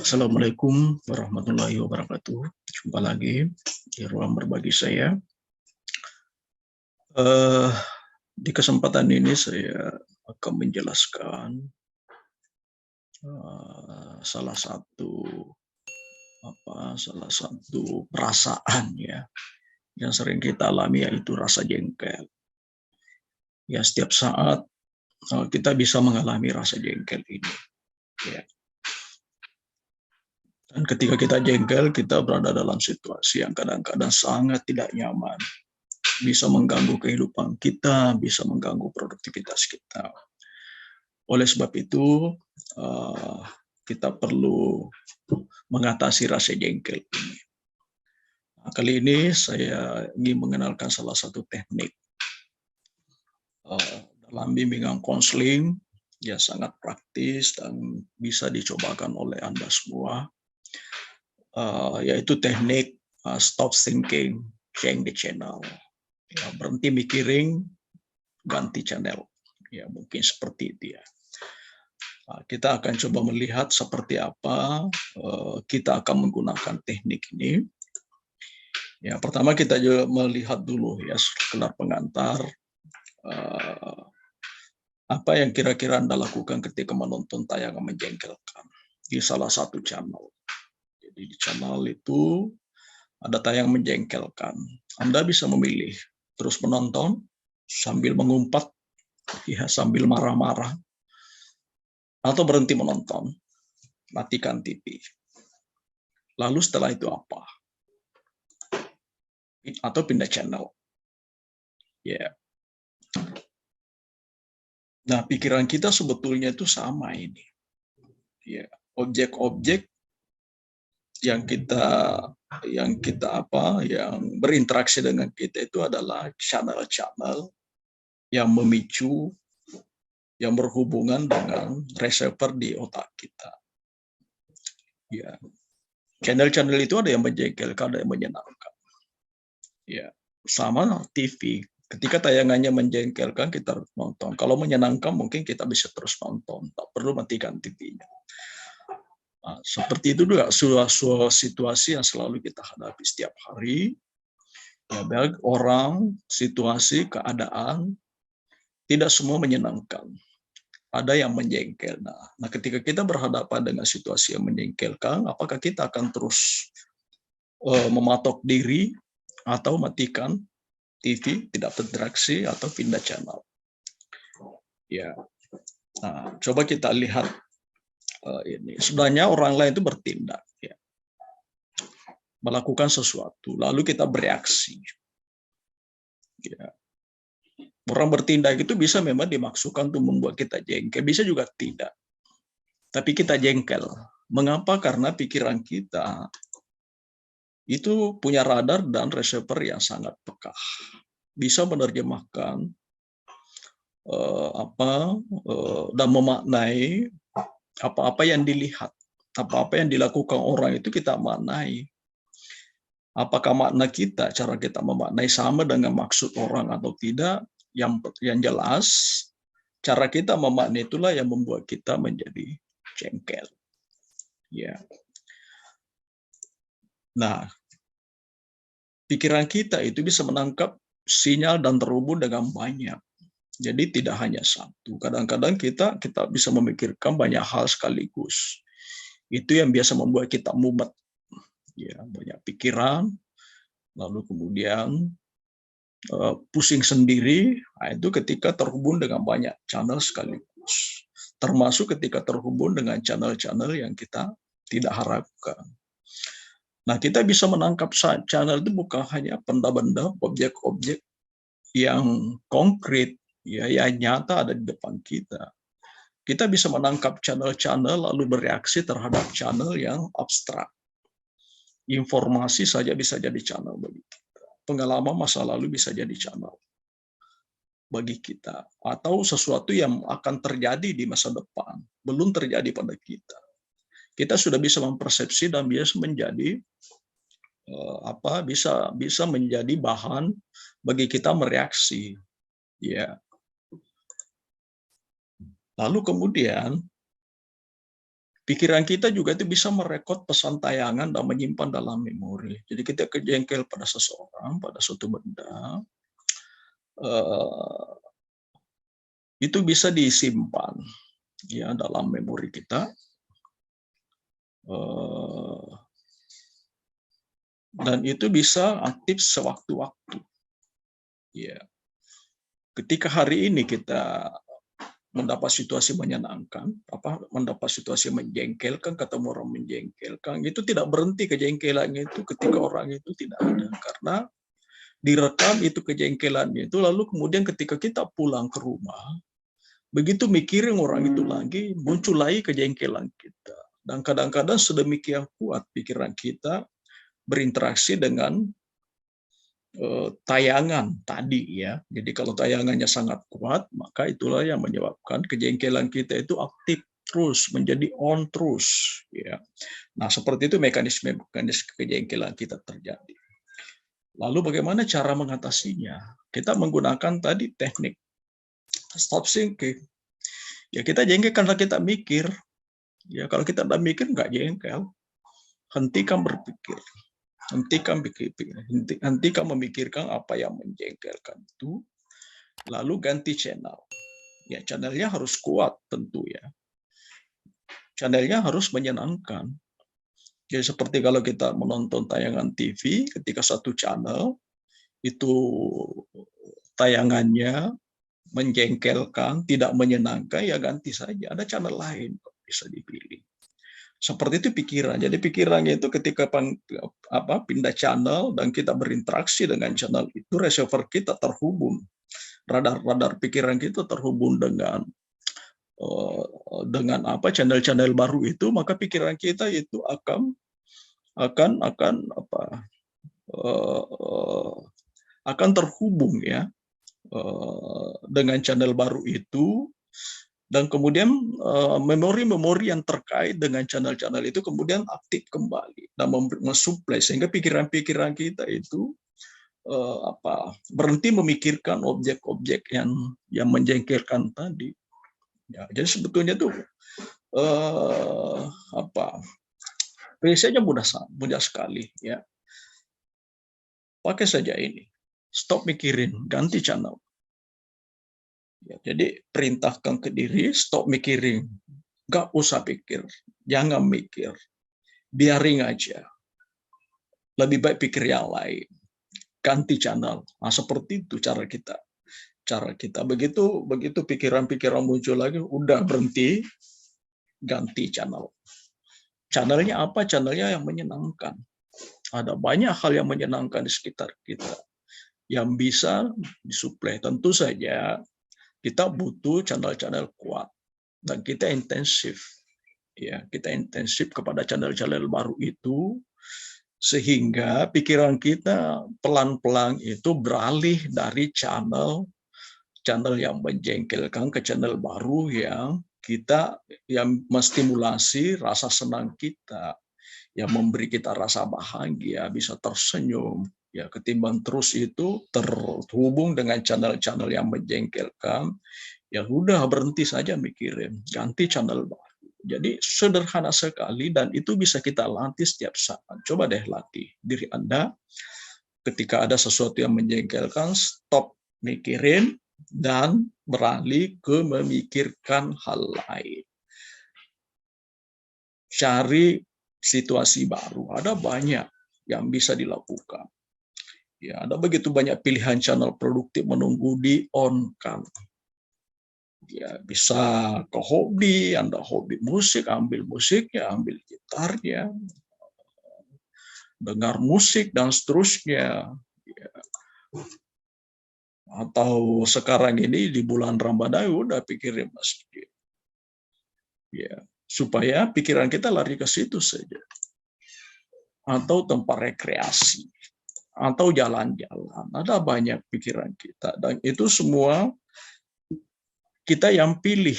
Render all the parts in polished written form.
Assalamualaikum warahmatullahi wabarakatuh. Jumpa lagi di ruang berbagi saya. Eh, di kesempatan ini saya akan menjelaskan salah satu perasaan ya yang sering kita alami, yaitu rasa jengkel. Ya, setiap saat kita bisa mengalami rasa jengkel ini. Ya. Dan ketika kita jengkel, kita berada dalam situasi yang kadang-kadang sangat tidak nyaman. Bisa mengganggu kehidupan kita, bisa mengganggu produktivitas kita. Oleh sebab itu, kita perlu mengatasi rasa jengkel ini. Nah, kali ini saya ingin mengenalkan salah satu teknik dalam bimbingan konseling yang sangat praktis dan bisa dicobakan oleh Anda semua, yaitu teknik stop thinking, change the channel. Ya, berhenti mikirin, ganti channel. Ya, mungkin seperti itu ya. Nah, kita akan coba melihat seperti apa kita akan menggunakan teknik ini. Ya, pertama kita juga melihat dulu ya sekedar pengantar apa yang kira-kira Anda lakukan ketika menonton tayangan menjengkelkan di salah satu channel. Jadi di channel itu ada tayang menjengkelkan. Anda bisa memilih terus menonton sambil mengumpat, ya sambil marah-marah, atau berhenti menonton, matikan TV. Lalu setelah itu apa? Atau pindah channel. Ya. Nah, pikiran kita sebetulnya itu sama ini. Ya, objek-objek yang berinteraksi dengan kita itu adalah channel-channel yang memicu, yang berhubungan dengan reseptor di otak kita. Ya, channel-channel itu ada yang menjengkelkan, ada yang menyenangkan. Ya, sama TV. Ketika tayangannya menjengkelkan, kita harus nonton. Kalau menyenangkan, mungkin kita bisa terus nonton. Tak perlu matikan TV-nya. Nah, seperti itu juga suatu situasi yang selalu kita hadapi setiap hari. Ya, baik orang, situasi, keadaan, tidak semua menyenangkan. Ada yang menjengkel. Nah, ketika kita berhadapan dengan situasi yang menjengkelkan, apakah kita akan terus mematok diri atau matikan TV, tidak berinteraksi, atau pindah channel? Ya, nah, coba kita lihat ini. Sebenarnya orang lain itu bertindak, ya, melakukan sesuatu, lalu kita bereaksi. Ya. Orang bertindak itu bisa memang dimaksudkan untuk membuat kita jengkel, bisa juga tidak. Tapi kita jengkel. Mengapa? Karena pikiran kita itu punya radar dan reseptor yang sangat peka. Bisa menerjemahkan dan memaknai apa-apa yang dilihat, apa-apa yang dilakukan orang itu kita maknai. Apakah makna kita, cara kita memaknai sama dengan maksud orang atau tidak? Yang jelas, cara kita memaknai itulah yang membuat kita menjadi jengkel. Ya. Nah, pikiran kita itu bisa menangkap sinyal dan terhubung dengan banyak. Jadi tidak hanya satu. Kadang-kadang kita bisa memikirkan banyak hal sekaligus. Itu yang biasa membuat kita mumet. Ya, banyak pikiran, lalu kemudian pusing sendiri. Nah, itu ketika terhubung dengan banyak channel sekaligus. Termasuk ketika terhubung dengan channel-channel yang kita tidak harapkan. Nah, kita bisa menangkap channel itu bukan hanya benda-benda, objek-objek yang konkret, ya, yang nyata ada di depan kita. Kita bisa menangkap channel-channel lalu bereaksi terhadap channel yang abstrak. Informasi saja bisa jadi channel bagi kita. Pengalaman masa lalu bisa jadi channel bagi kita. Atau sesuatu yang akan terjadi di masa depan, belum terjadi pada kita. Kita sudah bisa mempersepsi dan biasa menjadi bisa menjadi bahan bagi kita mereaksi. Ya. Lalu kemudian Pikiran kita juga itu bisa merekod pesan tayangan dan menyimpan dalam memori. Jadi kita kejengkel pada seseorang, pada suatu benda, eh, itu bisa disimpan ya dalam memori kita, dan itu bisa aktif sewaktu-waktu. Ya, ketika hari ini kita mendapat situasi menyenangkan, mendapat situasi menjengkelkan, ketemu orang menjengkelkan, itu tidak berhenti kejengkelannya itu ketika orang itu tidak ada, karena direkam itu kejengkelannya itu, lalu kemudian ketika kita pulang ke rumah, begitu mikirin orang itu lagi, muncul lagi kejengkelan kita. Dan kadang-kadang sedemikian kuat pikiran kita berinteraksi dengan tayangan tadi ya. Jadi kalau tayangannya sangat kuat, maka itulah yang menyebabkan kejengkelan kita itu aktif terus, menjadi on terus ya. Nah, seperti itu mekanisme kejengkelan kita terjadi. Lalu bagaimana cara mengatasinya? Kita menggunakan tadi teknik stop thinking. Ya kita jengkel karena kita mikir. Ya kalau kita tidak mikir nggak jengkel. Hentikan berpikir. Hentikan memikirkan apa yang menjengkelkan itu, lalu ganti channel. Ya, channelnya harus kuat tentu ya. Channelnya harus menyenangkan. Jadi seperti kalau kita menonton tayangan TV, ketika satu channel itu tayangannya menjengkelkan, tidak menyenangkan, ya ganti saja. Ada channel lain bisa dipilih. Seperti itu pikiran. Jadi pikirannya itu ketika pindah channel dan kita berinteraksi dengan channel itu, receiver kita terhubung, radar pikiran kita terhubung dengan channel-channel baru itu, maka pikiran kita itu akan terhubung ya dengan channel baru itu. Dan kemudian memori-memori yang terkait dengan channel-channel itu kemudian aktif kembali dan mensuplai, sehingga pikiran-pikiran kita itu berhenti memikirkan objek-objek yang menjengkelkan tadi. Ya, jadi sebetulnya tuh prinsipnya mudah sekali ya. Pakai saja ini, stop mikirin, ganti channel. Ya, jadi perintahkan ke diri, stop mikirin. Gak usah pikir, jangan mikir. Biarin aja. Lebih baik pikir yang lain. Ganti channel. Nah, seperti itu cara kita. Begitu pikiran-pikiran muncul lagi, udah berhenti, ganti channel. Channelnya apa? Channelnya yang menyenangkan. Ada banyak hal yang menyenangkan di sekitar kita yang bisa disuplai. Tentu saja kita butuh channel-channel kuat dan kita intensif ya, kita intensif kepada channel-channel baru itu, sehingga pikiran kita pelan-pelan itu beralih dari channel yang menjengkelkan ke channel baru yang menstimulasi rasa senang kita, yang memberi kita rasa bahagia, bisa tersenyum ya, ketimbang terus itu terhubung dengan channel-channel yang menjengkelkan. Ya udah, berhenti saja mikirin, ganti channel baru. Jadi sederhana sekali dan itu bisa kita latih setiap saat. Coba deh latih diri Anda, ketika ada sesuatu yang menjengkelkan, stop mikirin dan beralih ke memikirkan hal lain. Cari situasi baru, ada banyak yang bisa dilakukan. Ya, ada begitu banyak pilihan channel produktif menunggu di on-kan. Ya, bisa ke hobi, Anda hobi musik, ambil musiknya, ambil gitarnya, dengar musik dan seterusnya. Ya. Atau sekarang ini di bulan Ramadan udah pikirin masjid. Ya, supaya pikiran kita lari ke situ saja. Atau tempat rekreasi, atau jalan-jalan. Ada banyak pikiran kita, dan itu semua kita yang pilih.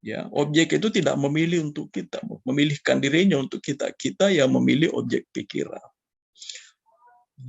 Ya, objek itu tidak memilih untuk kita, memilihkan dirinya untuk kita. Kita yang memilih objek pikiran.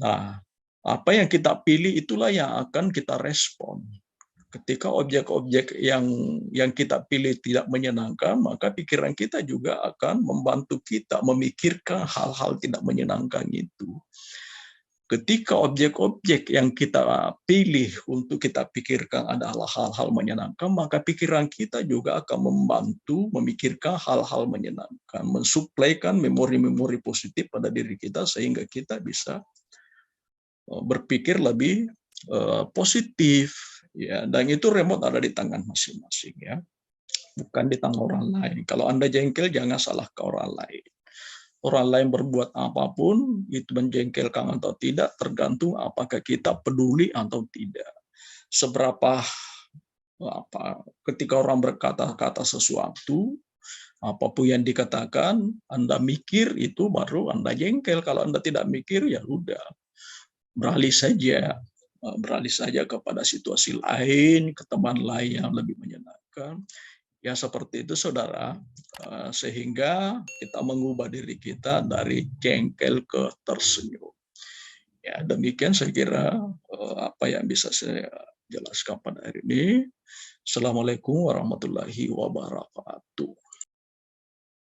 Nah, apa yang kita pilih itulah yang akan kita respon. Ketika objek-objek yang kita pilih tidak menyenangkan, maka pikiran kita juga akan membantu kita memikirkan hal-hal tidak menyenangkan itu. Ketika objek-objek yang kita pilih untuk kita pikirkan adalah hal-hal menyenangkan, maka pikiran kita juga akan membantu memikirkan hal-hal menyenangkan, mensuplaikan memori-memori positif pada diri kita sehingga kita bisa berpikir lebih positif, ya. Dan itu remote ada di tangan masing-masing, ya, bukan di tangan orang lain. Kalau Anda jengkel, jangan salah ke orang lain. Orang lain berbuat apapun, itu menjengkelkan atau tidak, tergantung apakah kita peduli atau tidak. Seberapa ketika orang berkata-kata sesuatu, apapun yang dikatakan, Anda mikir, itu baru Anda jengkel. Kalau Anda tidak mikir, ya udah, beralih saja. Beralih saja kepada situasi lain, ke teman lain yang lebih menyenangkan. Ya seperti itu saudara, sehingga kita mengubah diri kita dari jengkel ke tersenyum. Ya demikian saya kira apa yang bisa saya jelaskan pada hari ini. Assalamualaikum warahmatullahi wabarakatuh.